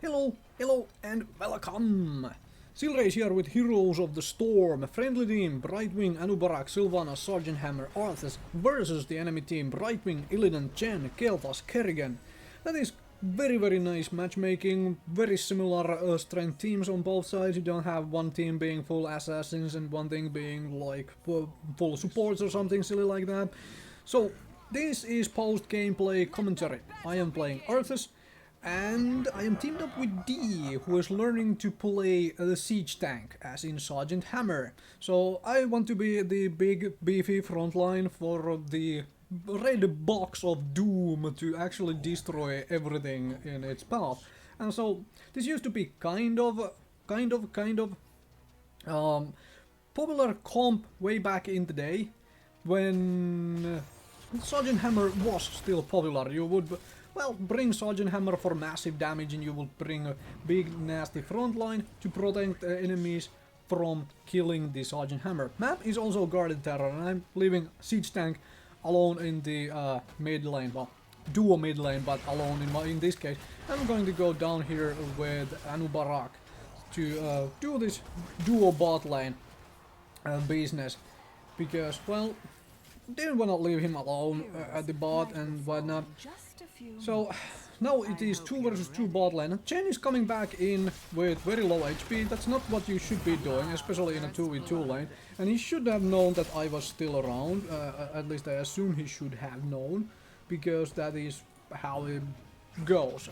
Hello and welcome! Silrace here with Heroes of the Storm, friendly team Brightwing, Anubarak, Sylvanas, Sergeant Hammer, Arthas versus the enemy team Brightwing, Illidan, Chen, Kel'Thas, Kerrigan. That is very nice matchmaking, very similar strength teams on both sides. You don't have one team being full assassins and one thing being like full supports or something silly like that. So this is post-gameplay commentary. I am playing Arthas. And I am teamed up with D, who is learning to play the siege tank, as in Sergeant Hammer. So I want to be the big, beefy frontline for the red box of doom to actually destroy everything in its path. And so this used to be kind of popular comp way back in the day when Sergeant Hammer was still popular. You would bring Sergeant Hammer for massive damage and you will bring a big nasty frontline to protect enemies from killing the Sergeant Hammer. Map is also Guarded Terror and I'm leaving Siege Tank alone in the mid lane, well, duo mid lane, but alone in this case. I'm going to go down here with Anubarak to do this duo bot lane business because, well, didn't want to leave him alone at the bot and whatnot. So now it is 2 versus 2 bot lane. Chen is coming back in with very low HP. That's not what you should be doing, especially in a 2v2 lane. And he should have known that I was still around. At least I assume he should have known, because that is how it goes.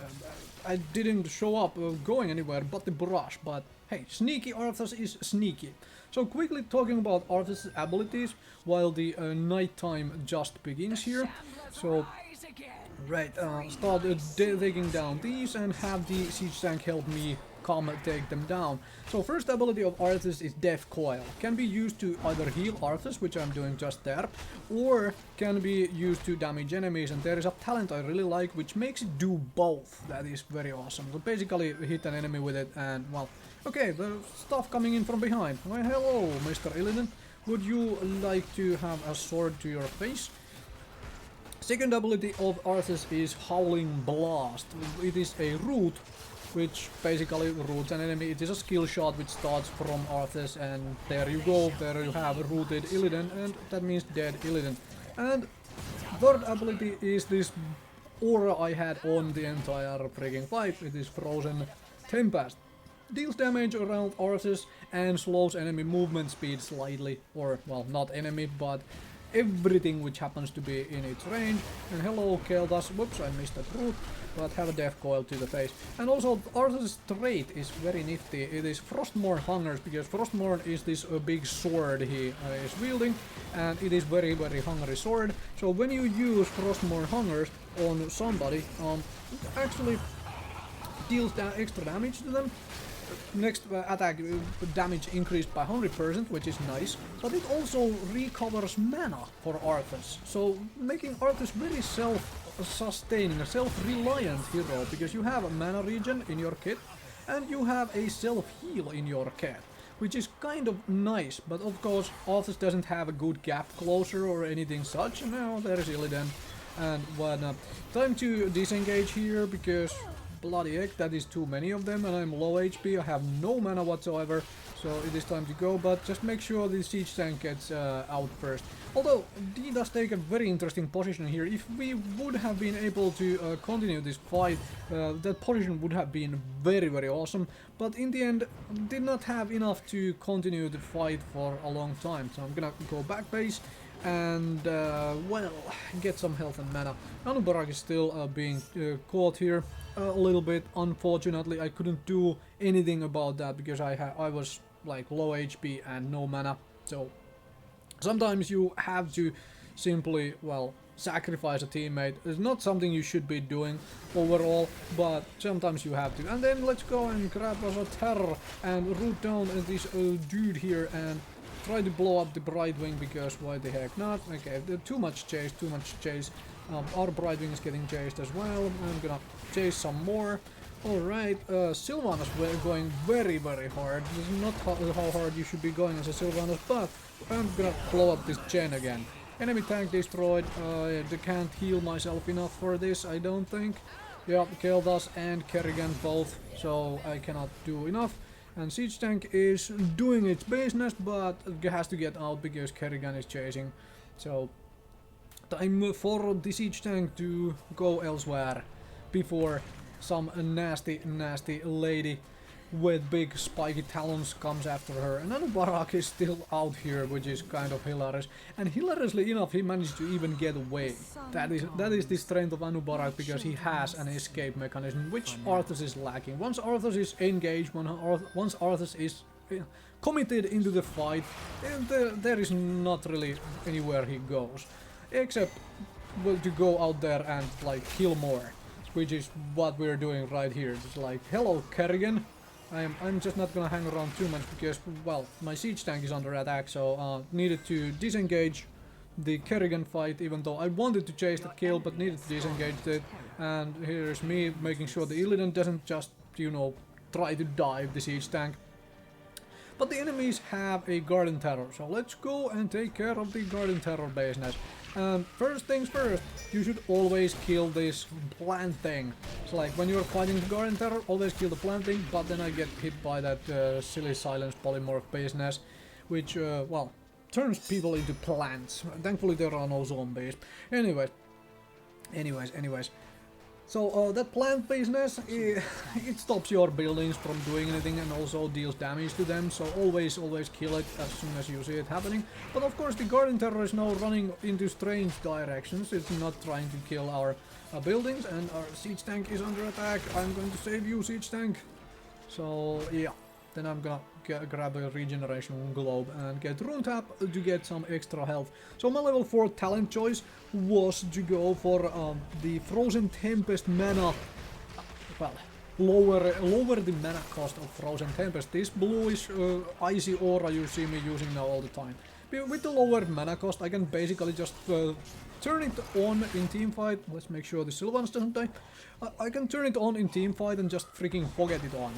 I didn't show up going anywhere but the brush, but hey, sneaky Arthas is sneaky. So quickly talking about Arthas' abilities while the nighttime just begins here. So right, start taking down these and have the siege tank help me come take them down. So first ability of Arthas is Death Coil. Can be used to either heal Arthas, which I'm doing just there, or can be used to damage enemies, and there is a talent I really like which makes it do both. That is very awesome. So basically hit an enemy with it and, well, okay, the stuff coming in from behind. Well, hello, Mr. Illidan. Would you like to have a sword to your face? Second ability of Arthas is Howling Blast. It is a root which basically roots an enemy. It is a skill shot which starts from Arthas, and there you go, there you have rooted Illidan, and that means dead Illidan. And third ability is this aura I had on the entire freaking fight. It is Frozen Tempest. Deals damage around Arthas and slows enemy movement speed slightly, or, well, not enemy, but everything which happens to be in its range. And hello Kel'Thas, whoops, I missed that root, but have a Death Coil to the face. And also Arthas' trait is very nifty. It is Frostmourne Hungers, because Frostmourne is this big sword he is wielding, and it is very hungry sword. So when you use Frostmourne Hungers on somebody, it actually deals extra damage to them. Next attack damage increased by 100%, which is nice, but it also recovers mana for Arthas, so making Arthas very self-sustaining, self-reliant hero, because you have a mana regen in your kit and you have a self-heal in your kit, which is kind of nice. But of course Arthas doesn't have a good gap closer or anything such. Now there is Illidan and whatnot. Time to disengage here, because bloody heck, that is too many of them and I'm low HP, I have no mana whatsoever, so it is time to go, but just make sure the siege tank gets out first. Although D does take a very interesting position here. If we would have been able to continue this fight, that position would have been very awesome, but in the end did not have enough to continue the fight for a long time, so I'm gonna go back base and, well, get some health and mana. Anubarak is still being caught here a little bit. Unfortunately, I couldn't do anything about that because I was like low HP and no mana. So sometimes you have to simply, well, sacrifice a teammate. It's not something you should be doing overall, but sometimes you have to. And then let's go and grab us a terror and root down this dude here and try to blow up the Brightwing, because why the heck not? Okay, too much chase. Our Brightwing is getting chased as well. I'm gonna chase some more. Alright, Sylvanas were going very hard. This is not how hard you should be going as a Sylvanas, but I'm gonna blow up this Chen again. Enemy tank destroyed. I can't heal myself enough for this, I don't think. Yeah, Kel'Thas and Kerrigan both, so I cannot do enough. And Siege Tank is doing its business, but it has to get out because Kerrigan is chasing. So time for the Siege Tank to go elsewhere before some nasty lady with big spiky talons comes after her. And Anubarak is still out here, which is kind of hilarious. And hilariously enough, he managed to even get away. That is the strength of Anubarak, because he has an escape mechanism, which Arthas is lacking. Once Arthas is engaged, once Arthas is committed into the fight, there is not really anywhere he goes, except to go out there and like kill more, which is what we're doing right here. It's like, hello Kerrigan. I'm just not gonna hang around too much because, well, my siege tank is under attack, so needed to disengage the Kerrigan fight, even though I wanted to chase that kill, but needed to disengage it. And here's me making sure the Illidan doesn't just, you know, try to dive the siege tank. But the enemies have a Garden Terror, so let's go and take care of the Garden Terror business. First things first, you should always kill this plant thing. So like when you're fighting the Garden Terror, always kill the plant thing, but then I get hit by that silly silence polymorph business, which, well, turns people into plants. Thankfully there are no zombies. Anyways. So that plant business, it stops your buildings from doing anything and also deals damage to them, so always kill it as soon as you see it happening. But of course the Garden Terror is now running into strange directions. It's not trying to kill our buildings, and our siege tank is under attack. I'm going to save you, siege tank. So yeah, then I'm gonna grab a regeneration globe and get rune tap to get some extra health. So my level 4 talent choice was to go for the Frozen Tempest mana. Well, lower the mana cost of Frozen Tempest. This bluish icy aura you see me using now all the time. With the lower mana cost, I can basically just turn it on in teamfight. Let's make sure the Sylvanas doesn't die. I can turn it on in teamfight and just freaking forget it on.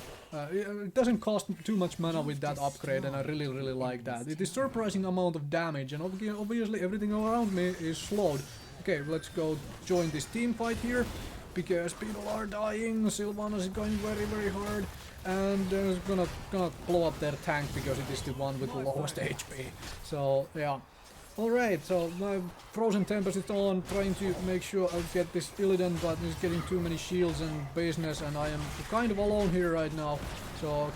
It doesn't cost too much mana with that upgrade, and I really like that. It is surprising amount of damage, and obviously everything around me is slowed. Okay, let's go join this teamfight here, because people are dying. Sylvanas is going very hard, and it's gonna blow up their tank because it is the one with the lowest HP. So yeah. Alright, so my Frozen Tempest is on, trying to make sure I get this Illidan, but he's getting too many shields and business, and I am kind of alone here right now, so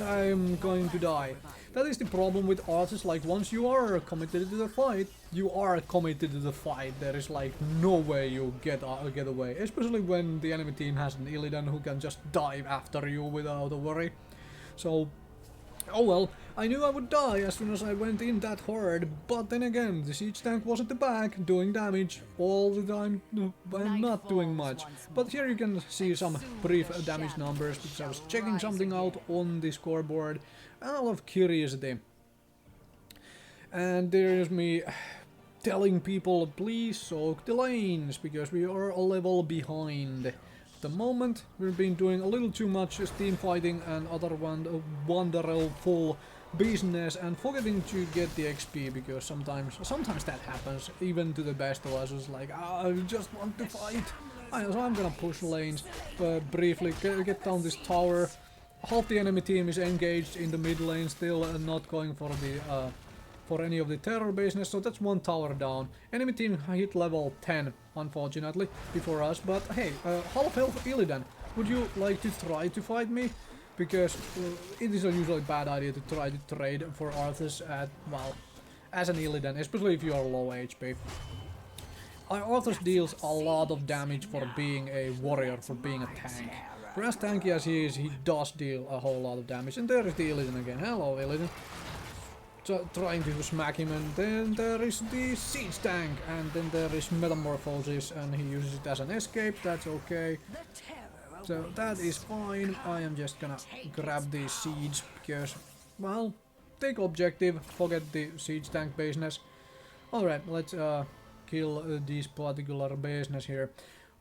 I'm going to die. That is the problem with Arthas. Like, once you are committed to the fight, you are committed to the fight. There is like no way you get away, especially when the enemy team has an Illidan who can just dive after you without a worry. So, oh well, I knew I would die as soon as I went in that hard, but then again, the siege tank was at the back, doing damage all the time, and not doing much. But here you can see some brief damage numbers, because I was checking something out on the scoreboard, out of curiosity. And there's me telling people, please soak the lanes, because we are a level behind. The moment we've been doing a little too much team fighting and other wonderful business and forgetting to get the XP, because sometimes that happens even to the best of us. It's like, I just want to fight. So I'm gonna push lanes, briefly get down this tower. Half the enemy team is engaged in the mid lane still and not going for the for any of the terror business, so that's one tower down. Enemy team hit level 10, unfortunately, before us, but hey, half health Illidan, would you like to try to fight me? Because it is a usually bad idea to try to trade for Arthas at, well, as an Illidan, especially if you are low HP. Arthas deals a lot of damage for being a warrior, for being a tank. For as tanky as he is, he does deal a whole lot of damage. And there is the Illidan again. Hello, Illidan. Trying to smack him, and then there is the siege tank, and then there is metamorphosis, and he uses it as an escape. That's okay. So that is fine. I am just gonna grab the siege because, well, take objective, forget the siege tank business. Alright, let's kill this particular business here.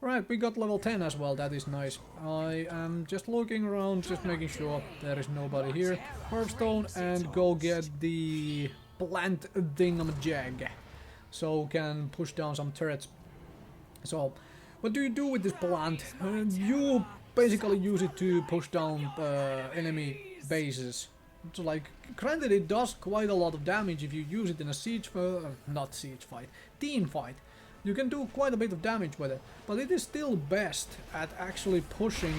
Right, we got level 10 as well, that is nice. I am just looking around, just making sure there is nobody here. Hearthstone, and go get the plant thingamajig, so can push down some turrets. So, What do you do with this plant? You basically use it to push down enemy bases. So like, granted it does quite a lot of damage if you use it in a not siege fight, team fight. You can do quite a bit of damage with it, but it is still best at actually pushing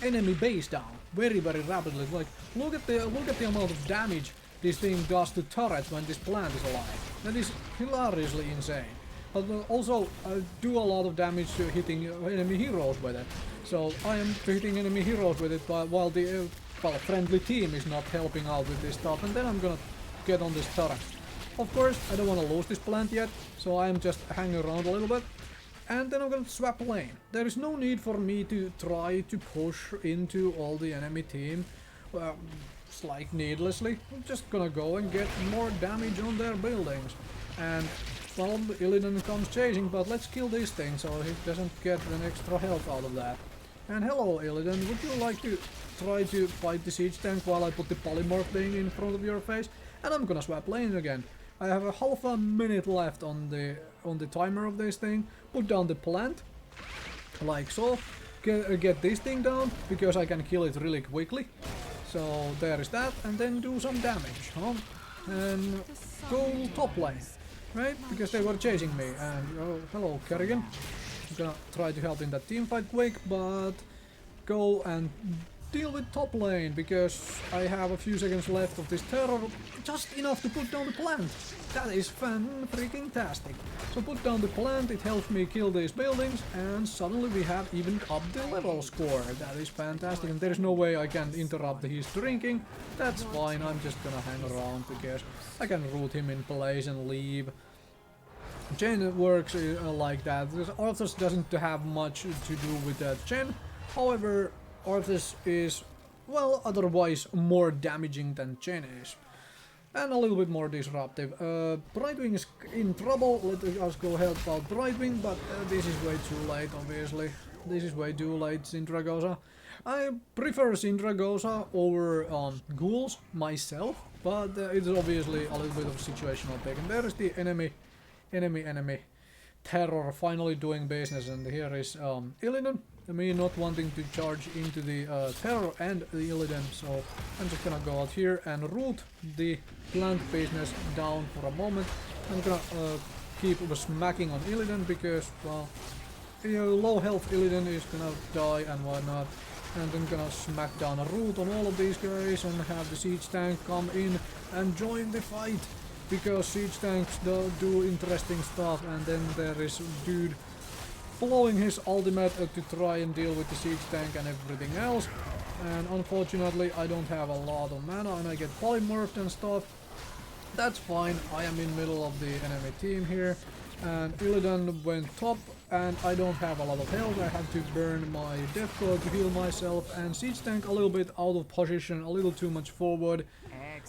enemy base down very rapidly. Like, look at the amount of damage this thing does to turrets when this plant is alive. That is hilariously insane. But also do a lot of damage to hitting enemy heroes with it. So I am hitting enemy heroes with it while the friendly team is not helping out with this stuff, and then I'm gonna get on this turret. Of course, I don't want to lose this plant yet, so I am just hanging around a little bit. And then I'm gonna swap lane. There is no need for me to try to push into all the enemy team, like needlessly. I'm just gonna go and get more damage on their buildings. And, well, Illidan comes chasing, but let's kill this thing so he doesn't get an extra health out of that. And hello Illidan, would you like to try to fight the siege tank while I put the polymorph thing in front of your face? And I'm gonna swap lanes again. I have a half a minute left on the timer of this thing. Put down the plant, like so. Get this thing down, because I can kill it really quickly. So there is that, and then do some damage, huh? And go top lane, right? Because they were chasing me. And oh, hello Kerrigan. I'm gonna try to help in that team fight quick, but go and deal with top lane, because I have a few seconds left of this terror, just enough to put down the plant. That is fan-freaking-tastic. So put down the plant, it helps me kill these buildings, and suddenly we have evened up the level score. That is fantastic, and there is no way I can interrupt his drinking. That's fine, I'm just gonna hang around, because I can root him in place and leave. Chen works like that. Arthas doesn't have much to do with that Chen. However, Arthas is, well, otherwise more damaging than Chen is. And a little bit more disruptive. Brightwing is in trouble. Let us go help out Brightwing, but this is way too late, obviously. This is way too late, Sindragosa. I prefer Sindragosa over ghouls myself, but it's obviously a little bit of a situational pick. And there is the enemy terror finally doing business, and here is Illidan. Me not wanting to charge into the terror and the Illidan, so I'm just gonna go out here and root the plant business down for a moment. I'm gonna keep smacking on Illidan because, well, low health Illidan is gonna die and whatnot. And I'm gonna smack down a root on all of these guys and have the siege tank come in and join the fight. Because siege tanks do interesting stuff, and then there is dude blowing his ultimate to try and deal with the siege tank and everything else. And unfortunately I don't have a lot of mana and I get polymorphed and stuff. That's fine, I am in middle of the enemy team here. And Illidan went top and I don't have a lot of health. I had to burn my death core to heal myself, and siege tank a little bit out of position, a little too much forward.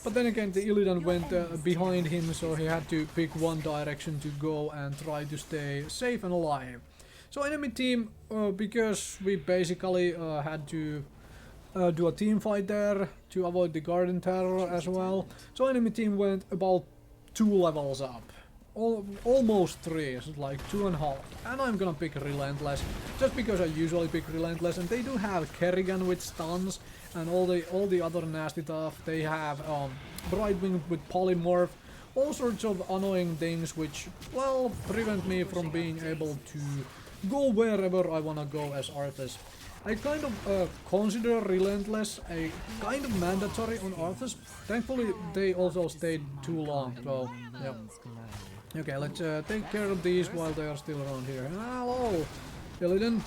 But then again, the Illidan went behind him, so he had to pick one direction to go and try to stay safe and alive. So enemy team, because we basically had to do a team fight there to avoid the garden terror as well. So enemy team went about 2 levels up. Almost 3, so like 2.5. And I'm gonna pick Relentless, just because I usually pick Relentless, and they do have Kerrigan with stuns and all the other nasty stuff. They have Brightwing with polymorph, all sorts of annoying things which, well, prevent me from being able to go wherever I wanna go as Arthas. I kind of consider Relentless a kind of mandatory on Arthas. Thankfully they also stayed too long, so yeah. Okay, let's take care of these while they are still around here. Hello, Illidan.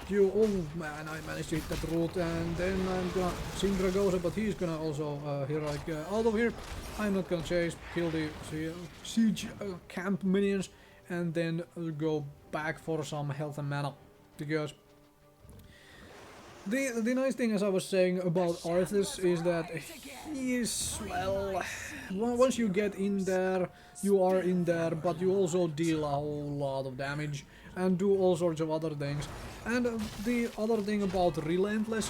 Oh man, I managed to hit that root, and then I'm gonna Sindragosa, but he's gonna also heroic out of here. I'm not gonna chase, kill the siege camp minions, and then go back for some health and mana, because the nice thing, as I was saying about Arthas, is that he is, well, once you get in there, you are in there, but you also deal a whole lot of damage and do all sorts of other things. And the other thing about Relentless,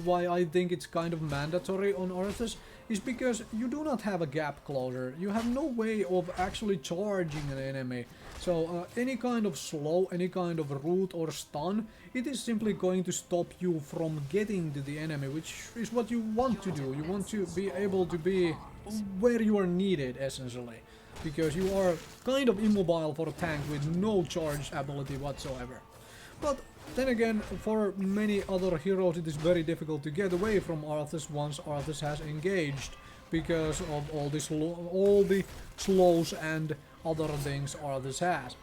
why I think it's kind of mandatory on Arthas, is because you do not have a gap closer. You have no way of actually charging an enemy. So any kind of slow, any kind of root or stun, it is simply going to stop you from getting to the enemy, which is what you want to do. You want to be able to be where you are needed, essentially. Because you are kind of immobile for a tank with no charge ability whatsoever. But then again, for many other heroes it is very difficult to get away from Arthas once Arthas has engaged, because of all the slows and other things Arthas has.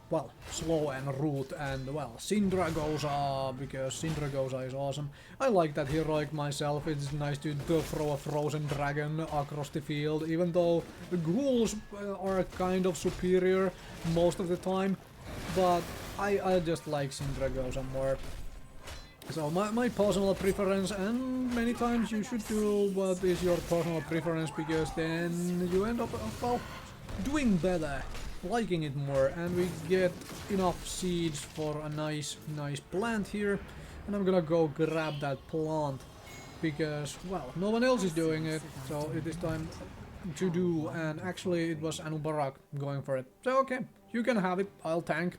Well, slow and root and, well, Sindragosa, because Sindragosa is awesome. I like that heroic myself. It's nice to throw a frozen dragon across the field, even though the ghouls are kind of superior most of the time. But I just like Sindragosa more. So my personal preference, and many times you should do what is your personal preference, because then you end up, well, doing better, liking it more, and we get enough seeds for a nice plant here. And I'm gonna go grab that plant, because, well, no one else is doing it, so it is time to do. And actually it was Anubarak going for it. So okay, you can have it, I'll tank.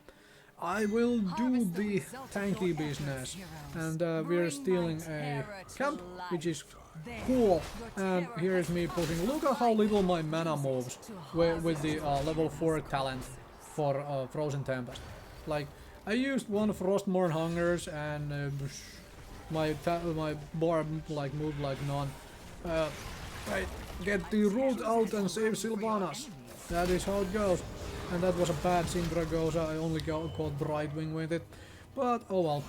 I will do the tanky business, and we're stealing a camp, which is cool. And here is me pushing. Look at how little my mana moves with the level 4 talent for Frozen Tempest. Like, I used one Frostmourne Hungers, and my bar like moved like none. Right, get the root out and save Sylvanas. That is how it goes. And that was a bad Sindragosa, I only caught Brightwing with it. But oh well.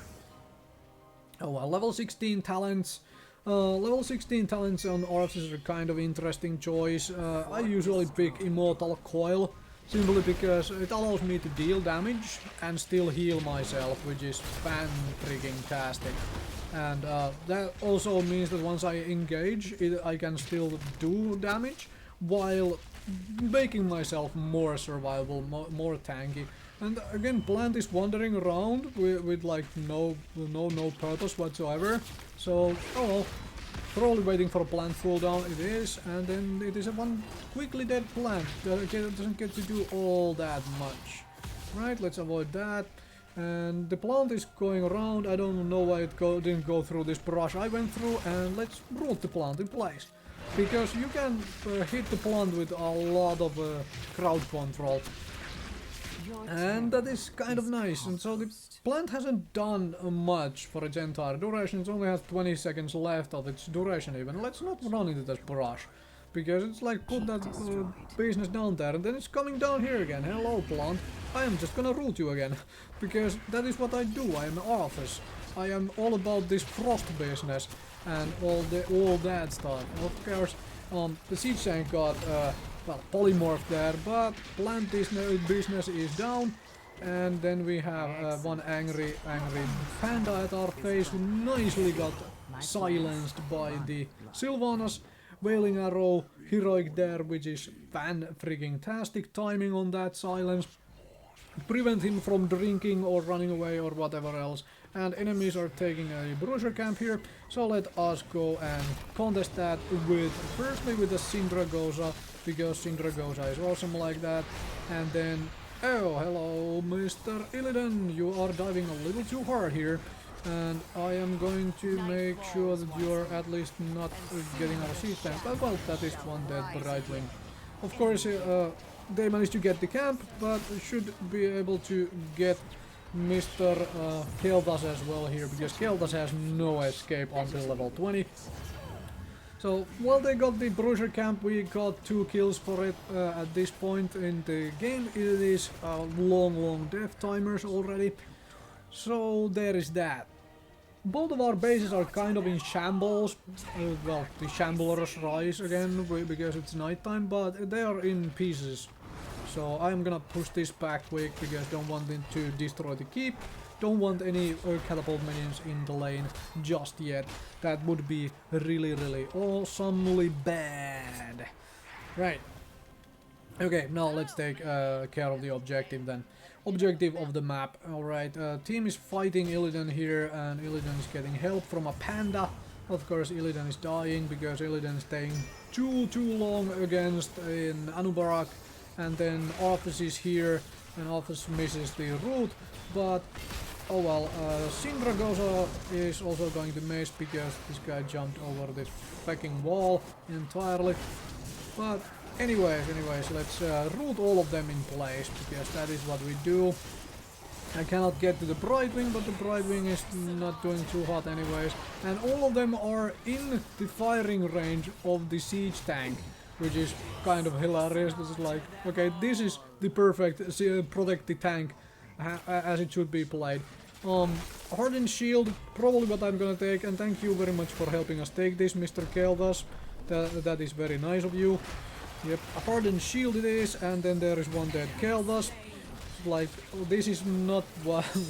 Oh well, level 16 talents. Level 16 talents on Arthas is a kind of interesting choice. I usually pick Immortal Coil, simply because it allows me to deal damage and still heal myself, which is fan-freaking-tastic. And that also means that once I engage, I can still do damage, while making myself more survivable, more tanky. And again, plant is wandering around with like no purpose whatsoever. So, oh well, probably waiting for a plant cooldown it is, and then it is a one quickly dead plant that doesn't get to do all that much. Right, let's avoid that. And the plant is going around. I don't know why it didn't go through this brush I went through, and let's root the plant in place. Because you can hit the plant with a lot of crowd control. And that is kind of nice. And so the plant hasn't done much for its entire duration. It only has 20 seconds left of its duration even. Let's not run into this brush, because it's like, put that business down there and then it's coming down here again. Hello plant, I am just gonna root you again. Because that is what I do. I am Arthas. I am all about this frost business and all that stuff. And of course, the siege tank got well, polymorphed there, but plant business is down. And then we have one angry panda at our face, who nicely got silenced by the Sylvanas Wailing Arrow heroic there, which is fan-freaking-tastic timing on that silence. Prevent him from drinking or running away or whatever else. And enemies are taking a bruiser camp here, so let us go and contest that with, firstly with the Sindragosa, because Sindragosa is awesome like that. And then, oh hello Mr. Illidan, you are diving a little too hard here. And I am going to make sure that you are at least not getting our siege tank. But well, that is one dead Brightwing. Of course, they managed to get the camp, but should be able to get Mr. Kel'Thas as well here, because Kel'Thas has no escape until level 20. So, while they got the Bruiser camp, we got 2 kills for it at this point in the game. It is long death timers already. So, there is that. Both of our bases are kind of in shambles. Well, the shamblers rise again because it's nighttime, but they are in pieces. So I'm gonna push this back quick because don't want them to destroy the keep. Don't want any catapult minions in the lane just yet. That would be really awesomely bad. Right. Okay, now let's take care of the objective then. Objective of the map. Alright, team is fighting Illidan here, and Illidan is getting help from a panda. Of course, Illidan is dying because Illidan is staying too long against an Anubarak and then Arthas is here, and Arthas misses the route, but oh well, Sindragosa is also going to miss because this guy jumped over the fucking wall entirely. But anyways, let's route all of them in place, because that is what we do. I cannot get to the Brightwing, but the Brightwing is not doing too hot anyways. And all of them are in the firing range of the siege tank, which is kind of hilarious. This is like, okay, this is the perfect protect the tank as it should be played. Hardened Shield, probably what I'm gonna take, and thank you very much for helping us take this, Mr. Keldas. That is very nice of you. Yep, a Hardened Shield it is, and then there is one dead Keldas. Like, this is not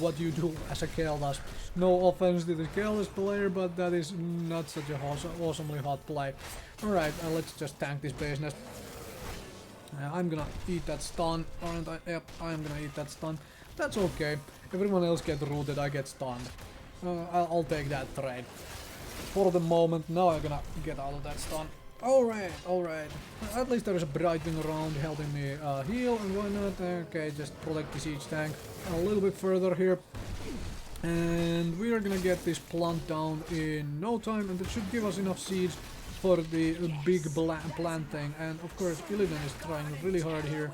what you do as a Keldas. No offense to the Keldas player, but that is not such a awesomely hot play. Alright, let's just tank this base nest. I'm gonna eat that stun, aren't I? Yep, I'm gonna eat that stun. That's okay. Everyone else gets rooted, I get stunned. I'll take that trade. For the moment, now I'm gonna get out of that stun. Alright. At least there is a Brightwing around helping me heal, and why not? Okay, just protect the siege tank a little bit further here. And we are gonna get this plant down in no time, and it should give us enough seeds for the big plant thing. And of course, Illidan is trying really hard here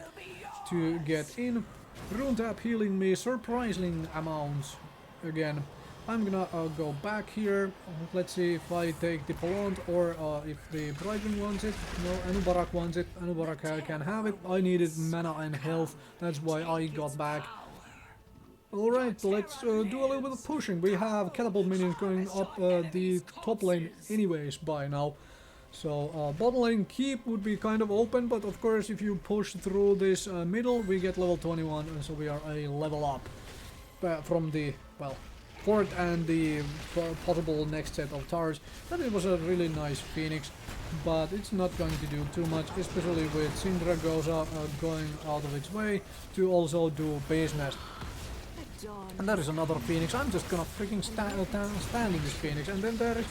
to get in. Rune Tap healing me surprising amounts again. I'm gonna go back here. Let's see if I take the plant or if the Brightwing wants it. No, Anubarak wants it. Anubarak can have it. I needed mana and health. That's why I got back. Alright, let's do a little bit of pushing. We have catapult minions going up the top lane anyways by now. So bottom lane keep would be kind of open, but of course if you push through this middle, we get level 21, and so we are a level up from the, well, port and the possible next set of towers. That it was a really nice Phoenix, but it's not going to do too much, especially with Sindragosa going out of its way to also do base nest. And that is another Phoenix. I'm just gonna freaking stand in this Phoenix, and then there is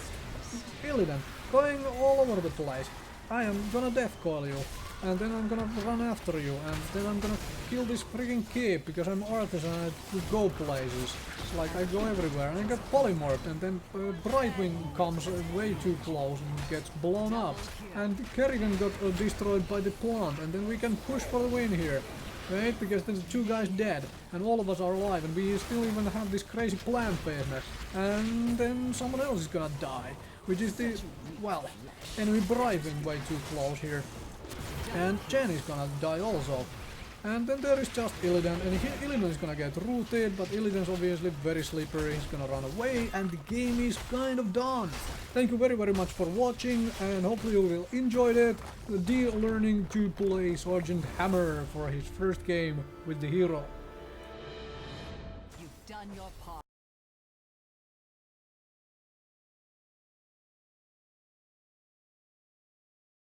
Illidan going all over the place. I am gonna death coil you, and then I'm gonna run after you, and then I'm gonna kill this freaking keep because I'm Arthas and I go places. It's like I go everywhere, and I get polymorphed, and then Brightwing comes way too close and gets blown up, and Kerrigan got destroyed by the plant, and then we can push for the win here. Right? Because there's two guys dead, and all of us are alive, and we still even have this crazy plant phase next. And then someone else is gonna die, which is the, well, enemy Brightwing way too close here. And Jen is gonna die also. And then there is just Illidan, and Illidan is gonna get rooted, but Illidan's obviously very slippery, he's gonna run away, and the game is kind of done. Thank you very much for watching, and hopefully you will enjoy it. D learning to play Sergeant Hammer for his first game with the hero. You've done your part.